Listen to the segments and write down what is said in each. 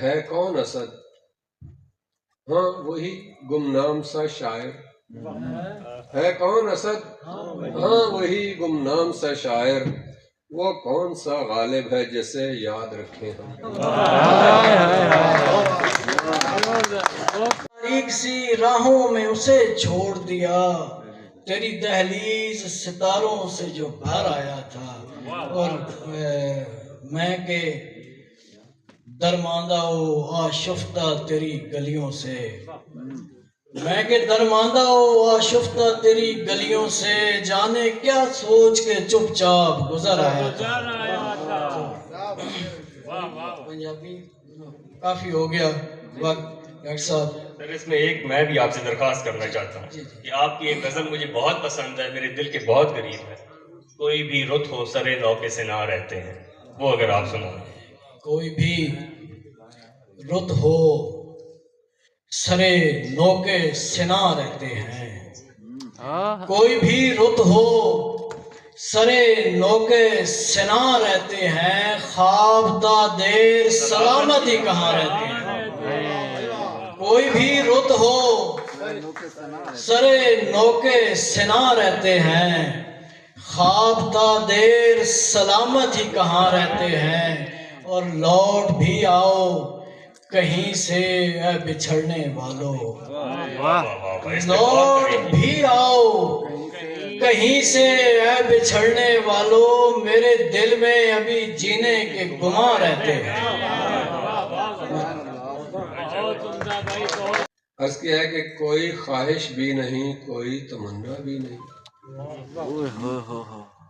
ہے کون اسد؟ ہاں وہی گمنام سا شاعر ہے کون اسد؟ ہاں وہی گمنام سا شاعر، وہ کون سا غالب ہے جسے یاد رکھیں ہم؟ تاریک سی راہوں میں اسے چھوڑ دیا، تیری دہلیز ستاروں سے جو بھر آیا تھا، اور میں کہ درماندہ و آشفتہ تیری گلیوں سے، میں کہ درماندہ و آشفتہ تیری گلیوں سے، جانے کیا سوچ کے چپ چاپ گزر آیا تھا۔ پنجابی کافی ہو گیا وقت ڈاکٹر صاحب۔ سر اس میں ایک میں بھی آپ سے درخواست کرنا چاہتا ہوں کہ آپ کی ایک غزل مجھے بہت پسند ہے، میرے دل کے بہت قریب ہے، کوئی بھی رت ہو سرے نوکے سے نہ رہتے ہیں، وہ اگر آپ سنائیں۔ کوئی بھی رت ہو سرے نوکے سنا رہتے ہیں، کوئی بھی رت ہو سرے نوکے سنا رہتے ہیں، خواب تا دیر سلامت ہی کہاں رہتے ہیں۔ کوئی بھی رت ہو سرے نوکے سنا رہتے ہیں، خواب تا دیر سلامت ہی کہاں رہتے ہیں، اور لوٹ بھی آؤ کہیں سے اے بچھڑنے والو، لوٹ بھی آؤ کہیں سے اے بچھڑنے والو، میرے دل میں ابھی جینے کے گماں رہتے ہیں۔ عرض کیا ہے کہ کوئی خواہش بھی نہیں، کوئی تمنا بھی نہیں،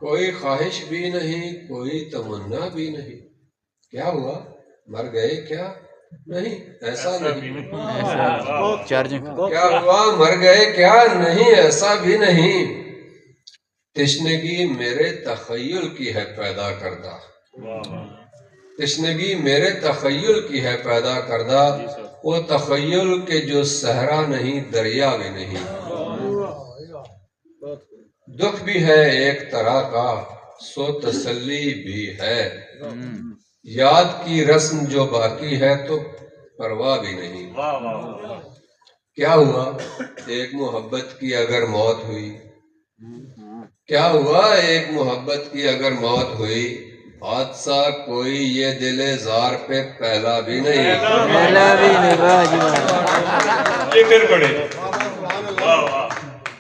کوئی خواہش بھی نہیں، کوئی تمنا بھی نہیں، کیا ہوا مر گئے کیا؟ نہیں ایسا نہیں، کیا ہوا مر گئے کیا؟ نہیں ایسا بھی نہیں، تشنگی میرے تخیل کی ہے پیدا کردہ، تشنگی میرے تخیل کی ہے پیدا کردہ، وہ تخیل کے جو صحرا نہیں دریا بھی نہیں، دکھ بھی ہے ایک طرح کا سو تسلی بھی ہے، یاد کی رسم جو باقی ہے تو پرواہ بھی نہیں، کیا ہوا ایک محبت کی اگر موت ہوئی، کیا ہوا ایک محبت کی اگر موت ہوئی، حادثہ کوئی یہ دل زار پہ پہلا بھی نہیں، یہ پھر پڑے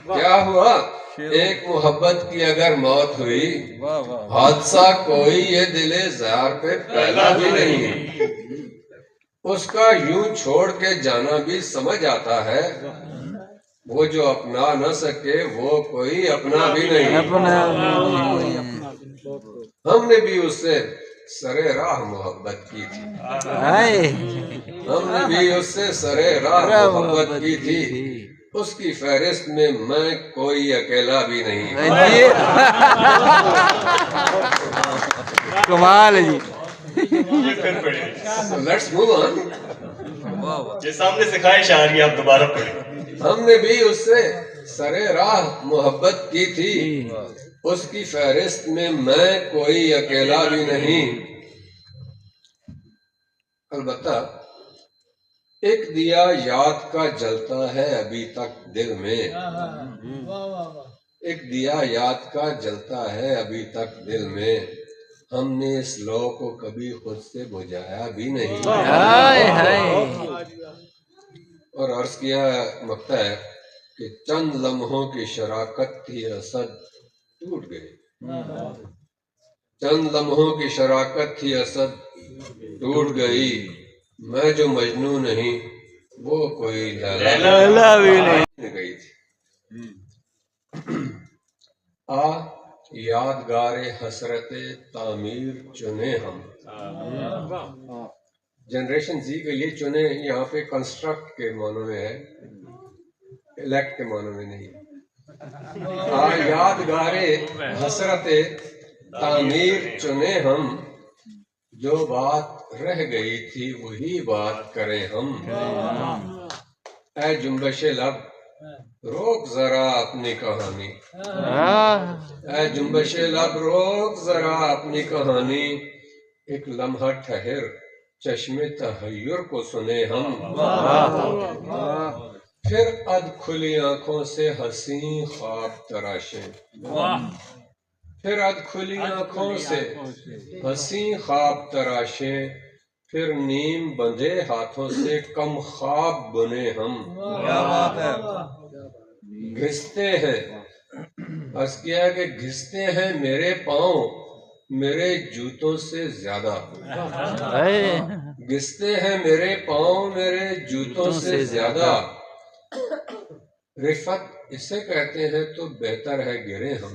کیا ہوا ایک محبت کی اگر موت ہوئی، حادثہ کوئی یہ دل زار پہ پہلا بھی نہیں، اس کا یوں چھوڑ کے جانا بھی سمجھ آتا ہے، وہ جو اپنا نہ سکے وہ کوئی اپنا بھی نہیں، ہم نے بھی اس سے سرے راہ محبت کی تھی، ہم نے بھی اس سے سرے راہ محبت کی تھی، اس کی فہرست میں میں کوئی اکیلا بھی نہیں، کمال ہے جی۔ یہ پھر پڑے لیٹس موو آن۔ یہ سامنے سکھائے شاعری آپ دوبارہ پڑھیں۔ ہم نے بھی اس سے سرے راہ محبت کی تھی، اس کی فہرست میں میں کوئی اکیلا بھی نہیں، البتہ ایک دیا یاد کا جلتا ہے ابھی تک دل میں، ایک دیا یاد کا جلتا ہے ابھی تک دل میں، ہم نے اس لو کو کبھی خود سے بجھایا بھی نہیں، اور عرض کیا مقطع ہے کہ چند لمحوں کی شراکت تھی اسد ٹوٹ گئی، چند لمحوں کی شراکت تھی اسد ٹوٹ گئی، میں جو مجنوں نہیں وہ کوئی لیلا بھی نہیں گئی تھی، آ یادگار حسرت تعمیر چنے ہم، جنریشن زی کے لیے چنے یہاں پہ کنسٹرکٹ کے معنوں میں ہے، الیکٹ کے معنوں میں نہیں، یادگار حسرت تعمیر چنے ہم، جو بات رہ گئی تھی وہی بات کریں ہم، اے جنبش لب روک ذرا اپنی کہانی، اے جنبش لب روک ذرا اپنی کہانی، ایک لمحہ ٹھہر چشم تحیر کو سنے ہم، پھر اد کھلی آنکھوں سے حسین خواب تراشیں، پھر اد کھلی آنکھوں سے حسین خواب تراشیں، پھر نیم بندھے ہاتھوں سے کم خواب بنے ہم۔ گھستے ہیں، عرض کیا کہ گھستے ہیں میرے پاؤں میرے جوتوں سے زیادہ، گھستے ہیں میرے پاؤں میرے جوتوں سے زیادہ، رفت اسے کہتے ہیں تو بہتر ہے گرے ہم۔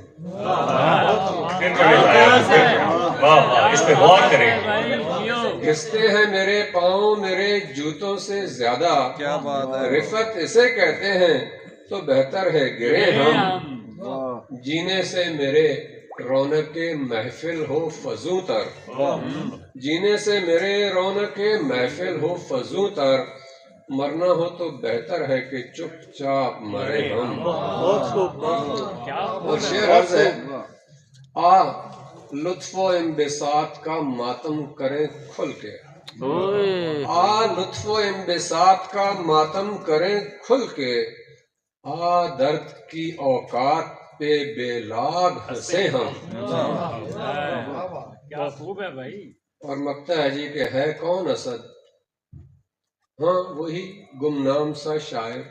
اس پہ غور کریں۔ گھستے ہیں میرے پاؤں میرے جوتوں سے زیادہ، رفت اسے کہتے ہیں تو بہتر ہے گرے ہم، جینے سے میرے رونق محفل ہو فزوں تر، جینے سے میرے رونق محفل ہو فزوں تر، مرنا ہو تو بہتر ہے کہ چپ چاپ مرے ہم۔ اور شعر عرض ہے، آ لطف و انبساط کا ماتم کریں کھل کے، آ لطف و انبساط کا ماتم کریں کھل کے، آ درد کی اوقات پہ بے لاگ ہنسے ہم۔ کیا خوب ہے بھائی۔ اور مقطع ہے جی کہ ہے کون اسد، ہاں وہی گمنام سا شاعر،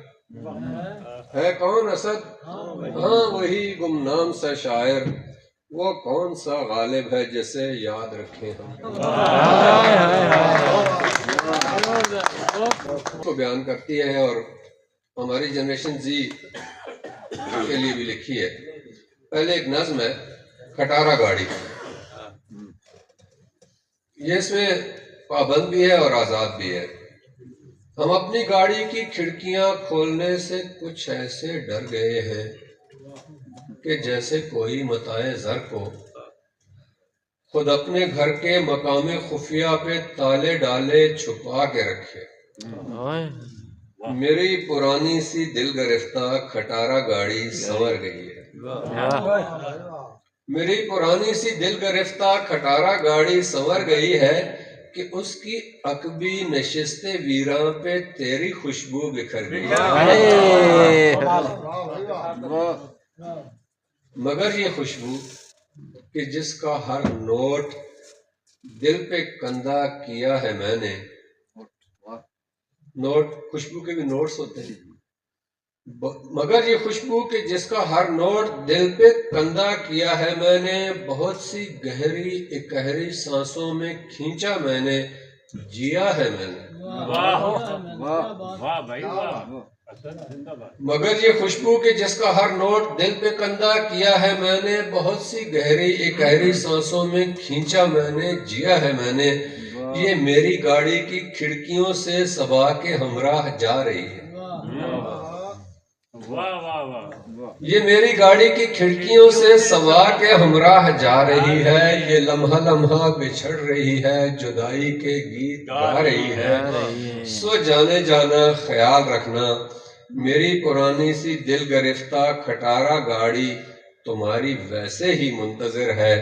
ہے کون اسد ہاں وہی گمنام سا شاعر، وہ کون سا غالب ہے جسے یاد رکھیں ہم۔ کو بیان کرتی ہے اور ہماری جنریشن زی کے لیے بھی لکھی ہے۔ پہلے ایک نظم ہے کھٹارا گاڑی، یہ اس میں پابند بھی ہے اور آزاد بھی ہے۔ ہم اپنی گاڑی کی کھڑکیاں کھولنے سے کچھ ایسے ڈر گئے ہیں کہ جیسے کوئی متاع زر کو خود اپنے گھر کے مقام خفیہ پہ تالے ڈالے چھپا کے رکھے۔ میری پرانی سی دل گرفتہ کھٹارا گاڑی سنور گئی ہے، میری پرانی سی دل گرفتہ کھٹارا گاڑی سنور گئی ہے کہ اس کی عقبی نشست ویراں پہ تیری خوشبو بکھر گئی ہے۔ مگر یہ خوشبو کہ جس کا ہر نوٹ دل پہ کندہ کیا ہے میں نے، نوٹ خوشبو کے بھی نوٹس ہوتے ہیں، مگر یہ خوشبو کہ جس کا ہر نوٹ دل پہ کندہ کیا ہے میں نے، بہت سی گہری اکہری سانسوں میں کھینچا میں نے، جیا ہے میں نے۔ واہ بھائی واہ۔ مگر یہ خوشبو کہ جس کا ہر نوٹ دل پہ کندہ کیا ہے میں نے، بہت سی گہری اکہری سانسوں میں کھینچا میں نے، جیا ہے میں نے، یہ میری گاڑی کی کھڑکیوں سے صبا کے ہمراہ جا رہی ہے۔ یہ میری گاڑی کی کھڑکیوں سے صبا کے ہمراہ جا رہی ہے، یہ لمحہ لمحہ بچھڑ رہی ہے، جدائی کے گیت گا رہی ہے۔ سو جانے جانا خیال رکھنا، میری پرانی سی دل گرفتہ کھٹارا گاڑی تمہاری ویسے ہی منتظر ہے،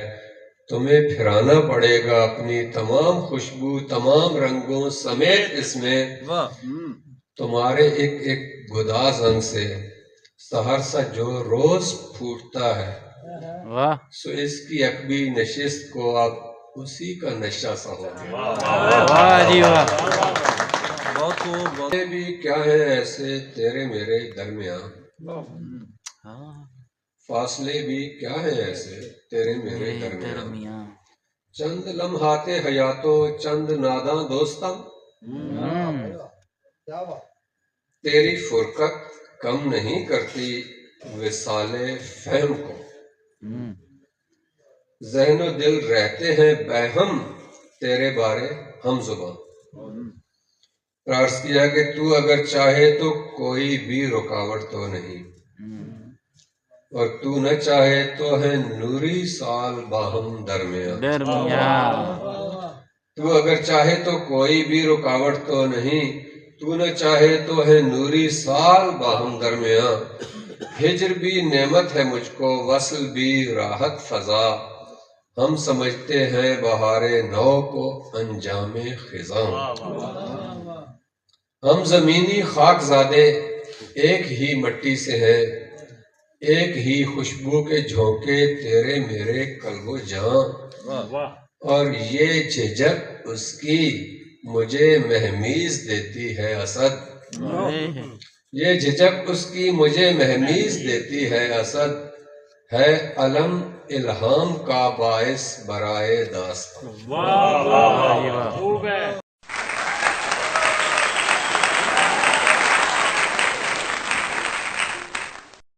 تمہیں پھرانا پڑے گا اپنی تمام خوشبو تمام رنگوں سمیت اس میں، تمہارے ایک ایک گداز انگ سے سحر سا جو روز پھوٹتا ہے، سو اس کی عقبی نشست کو اب اسی کا نشہ سا ہو گیا۔ فاصلے بھی کیا ہیں ایسے تیرے میرے درمیان، فاصلے بھی کیا ہیں ایسے تیرے میرے درمیان، چند لمحات حیاتو چند ناداں دوستاں، تیری فرقت کم نہیں کرتی وصال فہم کو، ذہن و دل رہتے ہیں بہم تیرے بارے ہم زباں۔ عرض کیا کہ تو اگر چاہے تو کوئی بھی رکاوٹ تو نہیں، اور تو نہ چاہے تو ہے نوری سال باہم درمیان۔ تو اگر چاہے تو کوئی بھی رکاوٹ تو نہیں، تو نہ چاہے تو ہے نوری سال باہم درمیان، ہجر بھی نعمت ہے مجھ کو وصل بھی راحت فضا، ہم سمجھتے ہیں بہار نو کو انجام خزاں، ہم زمینی خاک زادے ایک ہی مٹی سے ہیں، ایک ہی خوشبو کے جھونکے تیرے میرے قلب و جاں، اور یہ جھجک اس کی مجھے مہمیز دیتی ہے اسد، یہ جھجک اس کی مجھے مہمیز دیتی ہے اسد، ہے علم الہام کا باعث برائے داستان۔